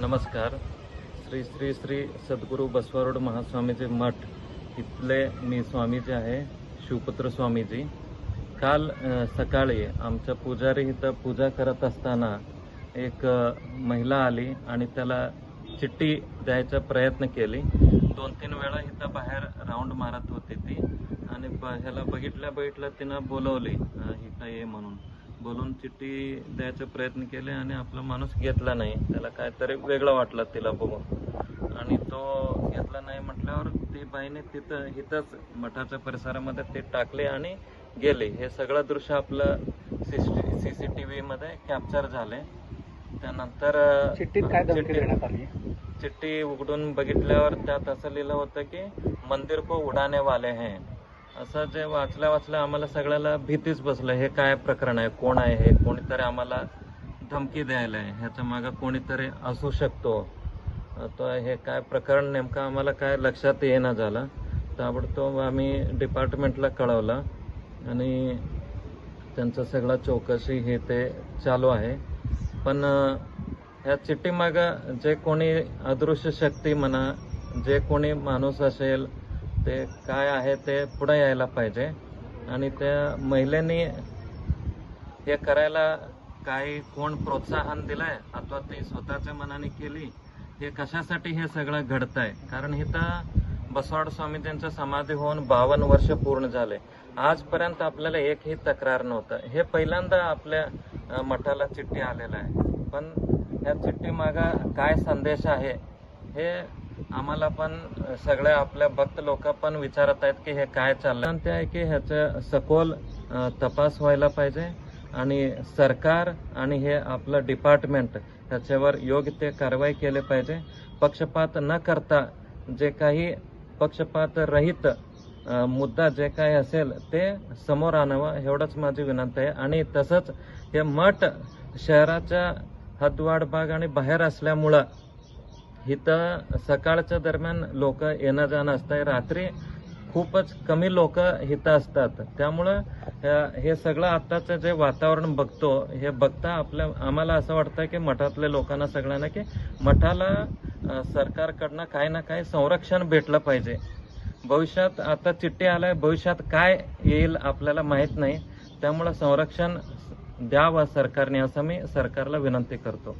नमस्कार. श्री श्री श्री सद्गुरू बसवारोड महास्वामीचे मठ इथले मी स्वामीजी आहे, शिवपुत्र स्वामीजी. काल सकाळी आमच्या पुजारी इथं पूजा करत असताना एक महिला आली आणि त्याला चिठ्ठी द्यायचा प्रयत्न केली. 2-3 वेळा इथं बाहेर राऊंड मारत होती ती आणि ह्याला बघितलं तिनं बोलवली इथं ये म्हणून. बोलून चिठ्ठी द्यायचा प्रयत्न केले आणि आपला माणूस घेतला नाही. त्याला काहीतरी वेगळं वाटलं तिला बघून आणि तो घेतला नाही म्हटल्यावर ती बाईने इथंच मठाच्या परिसरामध्ये ते टाकले आणि गेले. हे सगळं दृश्य आपलं CCTV मध्ये कॅप्चर झाले. त्यानंतर चिठ्ठीत काय धमकी देण्यात आली? चिठ्ठी उघडून बघितल्यावर त्यात असं लिहिलं होतं की मंदिर को उडाने वाले हैं. असं जे वाचल्या आम्हाला सगळ्याला भीतीच बसलं. हे काय प्रकरण आहे, कोण आहे हे? कोणीतरी आम्हाला धमकी द्यायला आहे, ह्याच्या मागं कोणीतरी असू शकतो. तर हे काय प्रकरण नेमकं आम्हाला काय लक्षात येणं झालं. ताबडतोब आम्ही डिपार्टमेंटला कळवलं आणि त्यांचं सगळं चौकशी हे ते चालू आहे. पण ह्या चिठ्ठीमागं जे कोणी अदृश्य शक्ती म्हणा, जे कोणी माणूस असेल ते काय आहे ते पुढे यायला पाहिजे. आणि त्या महिलेने हे करायला काही कोण प्रोत्साहन दिलंय अथवा ती स्वतःच्या मनाने केली, हे कशासाठी हे सगळं घडतंय? कारण इथं बसवाड स्वामीजींचं समाधी होऊन 52 वर्ष पूर्ण झाले. आजपर्यंत आपल्याला एकही तक्रार नव्हतं. हे पहिल्यांदा आपल्या मठाला चिठ्ठी आलेलं आहे. पण ह्या चिठ्ठी मागं काय संदेश आहे हे आम्हाला पण सगळ्या आपल्या भक्त लोक पण विचारत आहेत की हे काय चाललंय. ते आहे की ह्याचा सखोल तपास व्हायला पाहिजे आणि सरकार आणि हे आपलं डिपार्टमेंट ह्याच्यावर योग्य ते कारवाई केले पाहिजे. पक्षपात न करता जे काही पक्षपात रहित मुद्दा जे काही असेल ते समोर आणावं, एवढंच माझी विनंती आहे. आणि तसंच हे मठ शहराच्या हद्दवाढ भाग आणि बाहेर असल्यामुळं इथं सकाळच्या दरम्यान लोक येणं जाणं असतंय. रात्री खूपच कमी लोक इथं असतात. त्यामुळं हे सगळं आत्ताचं जे वातावरण बघतो हे बघता आम्हाला असं वाटतं की मठातल्या लोकांना सगळ्यांना की मठाला सरकारकडनं काही ना काही संरक्षण भेटलं पाहिजे. भविष्यात आता चिठ्ठी आलाय, भविष्यात काय येईल आपल्याला माहीत नाही. त्यामुळं संरक्षण द्यावं सरकारने, असं मी सरकारला विनंती करतो.